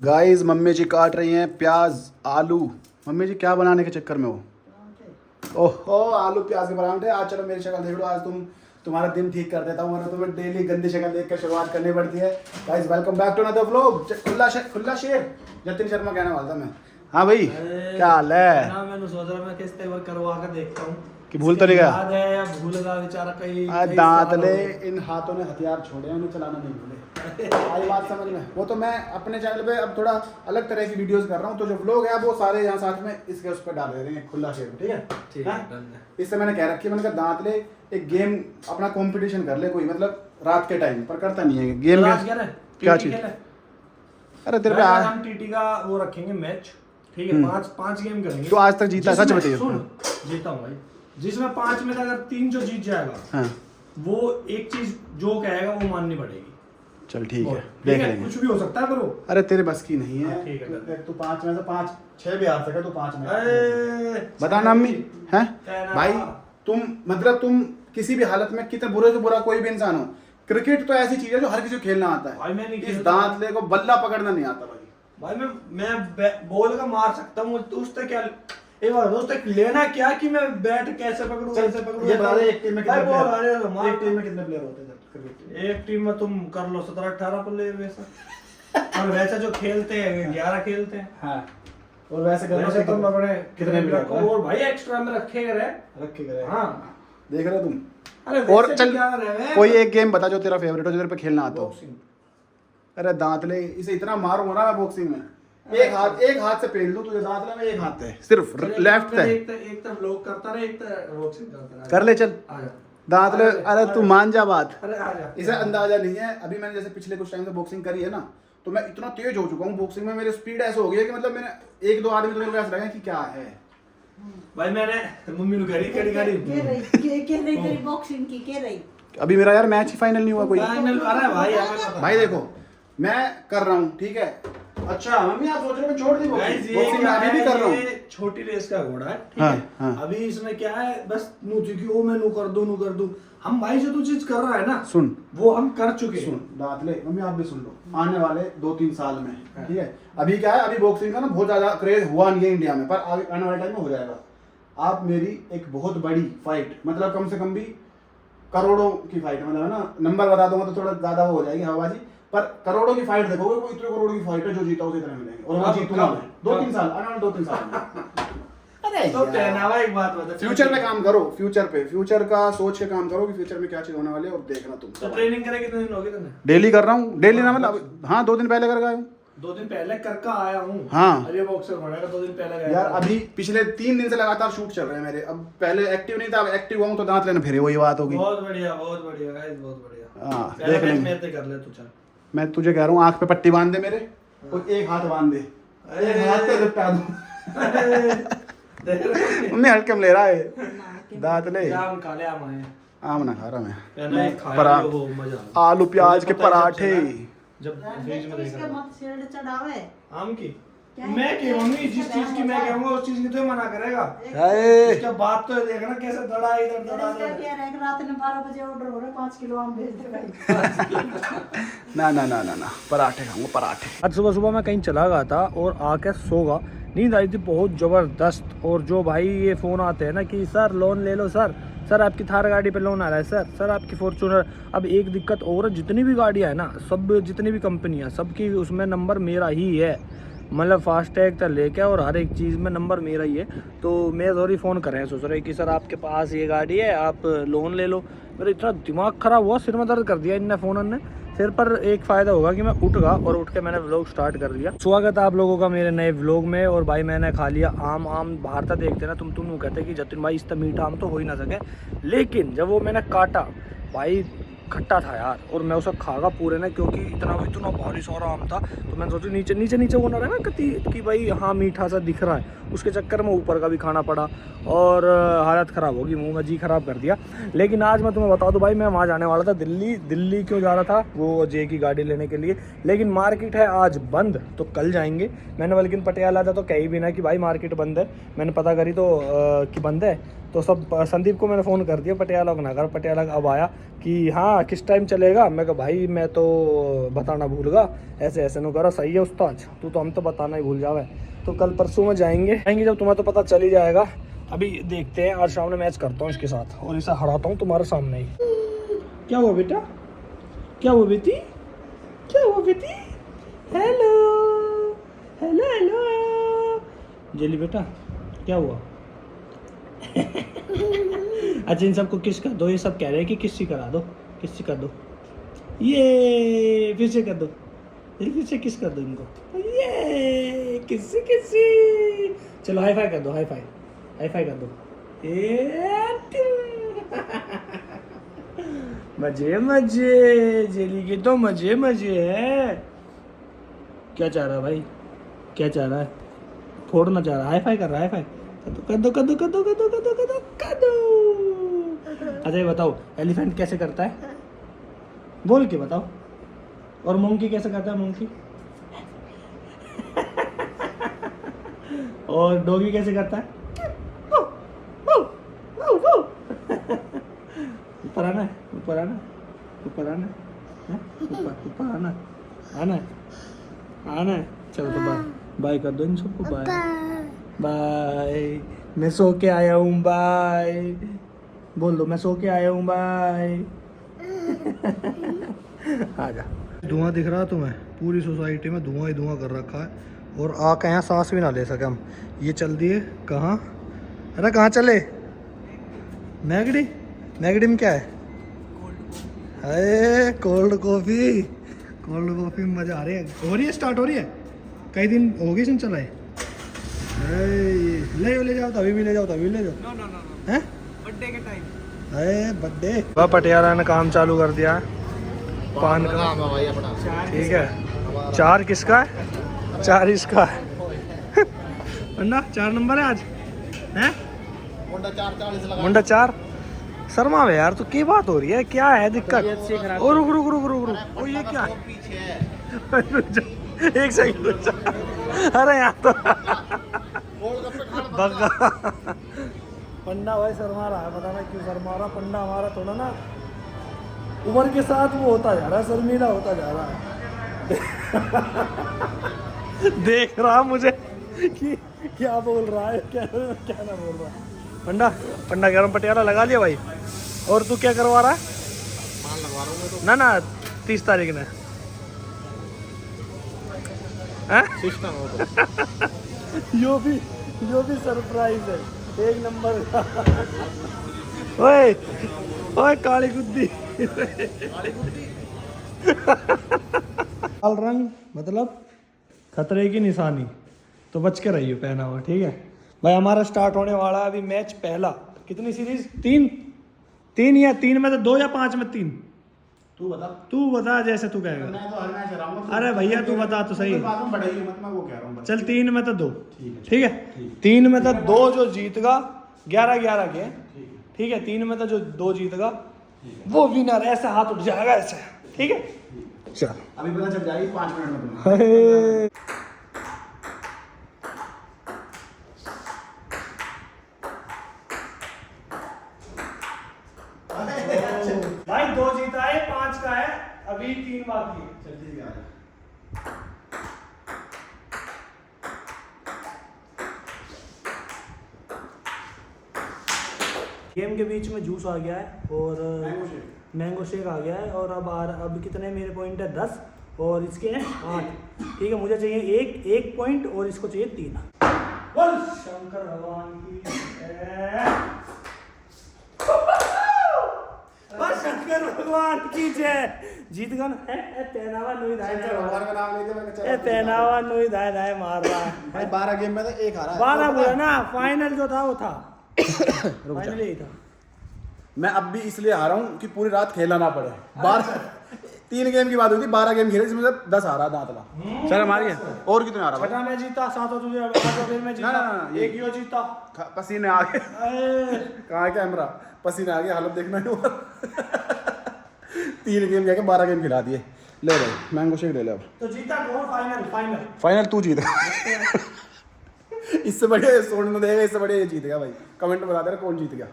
Guys mummy जी काट रही हैं प्याज आलू। मम्मी जी क्या बनाने के चक्कर में हो? ओहो आलू प्याज के परांठे। आज चलो मेरी शक्ल देख लो, आज तुम्हारा दिन ठीक कर देता हूँ, वरना तुम्हें डेली गंदी शक्ल देख कर शुरुआत करनी पड़ती है। Guys welcome back to another vlog. खुला शेर जतिन शर्मा कहने वाला था मैं। हाँ भाई क्या हाल है? मैंने सोच रहा मैं किस तरह करवा कर देखता हूँ कि भूल तो नहीं गया? याद है या भूल गया बेचारा कहीं दांत ले, इन हाथों ने हथियार छोड़े हैं, उन्हें चलाना नहीं भूले। आई बात समझ में? वो तो मैं अपने चैनल पे अब थोड़ा अलग तरह की वीडियोस कर रहा हूँ, तो जो व्लॉग है वो सारे यहाँ साथ में इसके उस पर डाल दे रहे हैं खुला शेर। ठीक है ठीक है। इससे मैंने कह रखी है, मैंने कहा दांत ले एक गेम अपना कंपटीशन कर ले कोई, मतलब रात के टाइम पर करता नहीं है गेम। क्या चीज? अरे तेरे पे हम टीटी का वो रखेंगे मैच, ठीक है? पांच गेम करेंगे। तो आज तक जीता? सच बताइए। जीता हूँ भाई, जिसमें 5 में से अगर 3 जो जीत जाएगा, हाँ वो एक चीज जो कहेगा वो माननी पड़ेगी। चल ठीक है, देख लेंगे। कुछ भी हो सकता है करो। अरे तेरे बस की नहीं है। ठीक है। तू 5 में से 5 6 भी हार सके, तू 5 में बता ना अम्मी हैं भाई। तुम मतलब तुम किसी भी हालत में कितने बुरे से बुरा कोई भी इंसान हो, क्रिकेट तो ऐसी चीज है जो हर किसी को खेलना आता है। इस दांत ले को बल्ला पकड़ना नहीं आता भाई। मैं बॉल का मार सकता हूँ, उससे क्या एक बार दोस्त लेना क्या कि मैं बैट कैसे पकड़ूं कैसे पकड़ूं। ये बता दे एक टीम में कितने बॉल आ प्लेयर? रहे हैं, एक टीम में कितने प्लेयर होते हैं क्रिकेट? एक टीम में तुम कर लो 17-18 प्लेयर वैसा। और वैसे जो खेलते हैं 11 खेलते हैं। हाँ और वैसे करने वैसे से तुम अपने कितने प्लेयर को और भाई एक्स्ट्रा में रखे गए। हाँ देख रहे हो तुम। अरे और चल क्या रहे कोई एक गेम बता जो तेरा फेवरेट हो, जो तेरे पे खेलना आता हो। बॉक्सिंग। अरे दांत ले, इसे इतना मारूंगा ना मैं बॉक्सिंग में, एक हाथ से पेल दूं तुझे। दांत ले में एक हाथ है सिर्फ, लेफ्ट है। एक तरफ लोग करता रहे, एक तरफ बॉक्सिंग करता रहे। कर ले चल आ जा। दांत ले। अरे तू मान जा बात। अरे आ जा। इसे अंदाजा नहीं है, अभी मैंने जैसे पिछले कुछ टाइम से बॉक्सिंग करी है ना, तो मैं इतना तेज हो चुका हूँ बॉक्सिंग में, मेरी स्पीड ऐसे हो गई है कि मतलब मैंने 1-2 आदमी तो मेरे को ऐसा लगा कि क्या है भाई। मैंने मम्मी ने करी के रही तेरी बॉक्सिंग की के रही। अभी मेरा यार मैच ही फाइनल नहीं हुआ कोई। फाइनल। अरे भाई हमें पता। भाई देखो मैं कर रहा हूँ, ठीक है? अच्छा मम्मी आप सोच रहे हो मैं छोड़ दी बॉक्सिंग? मैं अभी भी कर रहा हूँ। ये छोटी रेस का घोड़ा है, ठीक हाँ, है? हाँ। अभी इसमें क्या है, बस नू थी कि ओ मैं नू कर दूं। हम भाई जो तू चीज कर रहा है ना, सुन वो हम कर चुके हैं। सुन दांत ले मम्मी आप भी सुन लो, आने वाले 2-3 साल में, ठीक है? अभी क्या है, अभी बॉक्सिंग का ना बहुत ज्यादा क्रेज हुआ नहीं है इंडिया में, पर आगे आने वाले टाइम में हो जाएगा। आप मेरी एक बहुत बड़ी फाइट, मतलब कम से कम भी करोड़ों की फाइट, मतलब है ना, नंबर बता दूंगा तो थोड़ा ज्यादा हो जाएगी हवाबाजी, पर करोड़ों की फाइट देखोगे, वो इतने करोड़ों की फाइट है, जो जीता उसे इतने मिलेंगे। और वो जीतूंगा मैं 2-3 साल, आने वाले 2-3 साल में। अरे तो पहनावा एक बात बता, फ्यूचर में काम करो, फ्यूचर का सोच के काम करो कि फ्यूचर में क्या चीज होने वाली है, और देखना तुम। तो ट्रेनिंग करे कितने दिन हो गए तुमने? डेली कर रहा हूँ, डेली ना मतलब हाँ 2 दिन पहले कर गया हूँ। 2 दिन पहले करके आया हूँ। हाँ। अभी बॉक्सर बढ़ेगा 2 दिन पहले गया यार था। अभी पिछले 3 दिन से लगातार शूट चल रहे हैं मेरे। अब पहले एक्टिव नहीं था, अब एक्टिव हुआ हूं तो दांत लेने फिर वही बात होगी। बहुत बढ़िया गाइस, बहुत बढ़िया। हाँ पहले देख मैच लेंगे। मेरे से कर ले तू, चल। मैं तुझे कह रहा हूँ आंख पे पट्टी बांध दे मेरे, और एक हाथ बांध दे, एक हाथ से लिपटा दूं। मम्मी हल्कम ले रहा है दांत ले। जाम खा ले आम आए। आम ना खा रहा मैं। मैंने खाया परा- वो मजा आ गया। आलू प्याज के मुझे पता ही पराठे। जब फ्रिज में इसके देखा मत शेड चढ़ावे। आम की क्या मैं है? की मम्मी जिस चीज की मैं कहूंगा उस चीज की तो मना करेगा। हाय उसके बाद तो देखना कैसे दड़ा इधर दड़ा इसका क्या है कि रात में 12 बजे ऑर्डर हो रहा है, 5 किलो आम भेज दे भाई। ना पराठे खाऊंगा पराठे। आज सुबह सुबह मैं कहीं चला गया था और आके सो गया, नींद आई थी बहुत ज़बरदस्त। और जो भाई ये फ़ोन आते हैं ना कि सर लोन ले लो, सर आपकी थार गाड़ी पे लोन आ रहा है, सर आपकी फॉर्च्यूनर। अब एक दिक्कत और है, जितनी भी गाड़ियाँ है ना, सब जितनी भी कंपनियाँ, सबकी उसमें नंबर मेरा ही है, मतलब फास्टैग तक लेके और हर एक चीज़ में नंबर मेरा ही है। तो मैं थोड़ी फ़ोन कर रहे हैं, सोच रहे कि सर आपके पास ये गाड़ी है, आप लोन ले लो। मेरा इतना दिमाग ख़राब हुआ, सिर में दर्द कर दिया इनने फ़ोन ने। फिर पर एक फ़ायदा होगा कि मैं उठ गया और उठ के मैंने व्लॉग स्टार्ट कर लिया। स्वागत है आप लोगों का मेरे नए व्लॉग में। और भाई मैंने खा लिया आम बाहर था, देखते ना तुम कहते कि जतिन भाई इतना मीठा आम तो हो ही ना सके, लेकिन जब वो मैंने काटा भाई खट्टा था यार, और मैं उसे खागा पूरे ने, क्योंकि इतना भारी सारा आम था। तो मैंने सोचा नीचे वो ना रहा कि भाई हाँ मीठा सा दिख रहा है, उसके चक्कर में ऊपर का भी खाना पड़ा और हालत ख़राब होगी, मुंह में जी ख़राब कर दिया। लेकिन आज मैं तुम्हें बता दूं भाई, मैं वहाँ जाने वाला था दिल्ली क्यों जा रहा था, वो जे की गाड़ी लेने के लिए। लेकिन मार्केट है आज बंद, तो कल जाएंगे। मैंने बल्कि पटियाला था तो कहीं भी ना कि भाई मार्केट बंद है, मैंने पता करी तो कि बंद है। तो सब संदीप को मैंने फ़ोन कर दिया पटियाला को ना कर। पटियाला अब आया कि हाँ किस टाइम चलेगा। मैं कहा भाई मैं तो बताना भूल गया, ऐसे ऐसे नो करो। सही है उस्ताद, तू तो हम तो बताना ही भूल जावे। तो कल परसों में जाएंगे जब तुम्हें तो पता चल ही जाएगा। अभी देखते हैं, आज शाम में मैच करता हूँ इसके साथ और इसे हराता हूँ तुम्हारे सामने ही। क्या हुआ बेटा, क्या हुआ बेटी, क्या हुआ बेटी? हेलो हेलो हेलो जेली बेटा, क्या हुआ? अच्छा इन सबको किस कर दो, ये सब कह रहे हैं कि किस्सी करा दो, किस्सी कर दो। ये फिर से कर दो, फिर से किस कर दो इनको। ये किस्सी किस्सी। चलो हाई फाई कर दो, हाई फाई, हाई फाई कर दो। मजे मजे, जेली के तो मजे मजे है। क्या चाह रहा है भाई, क्या चाह रहा है? फोड़ना चाह रहा है, हाई फाई कर रहा है, हाई फाई कर दो कर दो कर दो कर दो कर दो कर दो कर दो। अच्छा ये बताओ एलिफेंट कैसे करता है, बोल के बताओ। और मंकी कैसे करता है, मंकी? और डॉगी कैसे करता है? ऊपर आना है, ऊपर आना, ऊपर आना, ऊपर ऊपर आना, आना है, आना है। चलो तो बाय बाय कर दो इन सबको, बाय बाय। मैं सो के आया हूँ, बाय बोल दो, मैं सो के आया हूँ, बाय। आजा। धुआं दिख रहा तुम्हें? पूरी सोसाइटी में धुआं ही धुआं कर रखा है और आके यहाँ सांस भी ना ले सके हम। ये चल दिए कहाँ? अरे कहाँ चले? मैगडी, मैगडी में क्या है? अरे कोल्ड कॉफ़ी, कोल्ड कॉफ़ी में मज़ा आ रही है। हो रही है, स्टार्ट हो रही है, कई दिन हो गई सुन चलाए। ले जाओ, तभी भी ले जाओ, तभी ले जाओ। हैं बर्थडे के टाइम, अरे बर्थडे। पटियाला ने काम चालू कर दिया है पान का, ठीक है। 4 किसका है? 4 इसका है। अन्ना 4 नंबर है आज हैं? मुंडा 4 शर्मा में यार, तो क्या बात हो रही है, क्या है दिक्कत? और रुक रुक रुक रुक रुक, ओ ये क्या है? एक सेकंड रुक जा। अरे यार तो पंडा भाई शर्मा रहा है, पता नहीं क्यों शर्मा रहा। पंडा हमारा थोड़ा ना उम्र के साथ वो होता जा रहा है, शर्मीला होता जा रहा है। देख रहा मुझे कि क्या बोल रहा है, क्या क्या ना बोल रहा है। पंडा पंडा गरम पटियाला लगा लिया भाई। और तू क्या करवा रहा है? ना ना 30 तारीख ने यो भी सरप्राइज है, एक नंबर का। ओए ओए काली गुद्दी, लाल रंग मतलब खतरे की निशानी, तो बच के रहिए पहना हुआ, ठीक है भाई। हमारा स्टार्ट होने वाला है अभी मैच पहला। कितनी सीरीज? 3 या 3 में तो 2 या 5 में 3? तू बता जैसे तू कहेगा। मैं तो हर मैच हराऊंगा। अरे भैया तू बता तो सही। बाद में बढ़ाइए मत, मैं वो कह रहा हूँ। चल 3 में तो 2, ठीक है। 3 में तो 2 जो जीतगा 11-11 के, ठीक है। 3 में तो जो 2 जीतगा वो विनर, ऐसे हाथ उठ जाएगा ऐसे, ठीक है। चल अभी पता चल जाएगी 5 मिनट में। भाई 2 जीता है, 5 का है, अभी 3 बाकी है। चल ठीक है। गेम के बीच में जूस आ गया है और मैंगो शेक आ गया है। और अब कितने मेरे पॉइंट है? 10 और इसके हैं 8, ठीक है। मुझे चाहिए 1 पॉइंट और इसको चाहिए 3। बोल शंकर भगवान की शंकर भगवान की जय। जीत गए ना? पहनावा नुई धाय भगवान का नाम लेके मैं चला। पहनावा नुई धाय धाय मार रहा है भाई 12 गेम में तो 1 हारा है। 12 बोला ना, फाइनल जो था वो था, फाइनल यही था। मैं अब भी इसलिए हारा हूँ कि पूरी रात खेलना ना पड़े। 3 गेम की बात हुई थी, 12 गेम खेले, इसमें से 10 हारा दांतला। चल हमारी है। और कितने हारा? 6 मैं जीता, 7 तुझे, 8 मैं जीता, ना, एक यो जीता। पसीने आ गए। कहाँ है कैमरा? पसीने आ गए, हालत देखना नहीं हुआ। 3 गेम क्या 12 गेम खिला दिए। ले भाई मैंगो शेक ले ले अब। तो जीता कौन? फाइनल फाइनल तू जीत। इससे बढ़िया सोने देगा, इससे बढ़िया ये जीत गया भाई। कमेंट बता देना कौन जीत गया।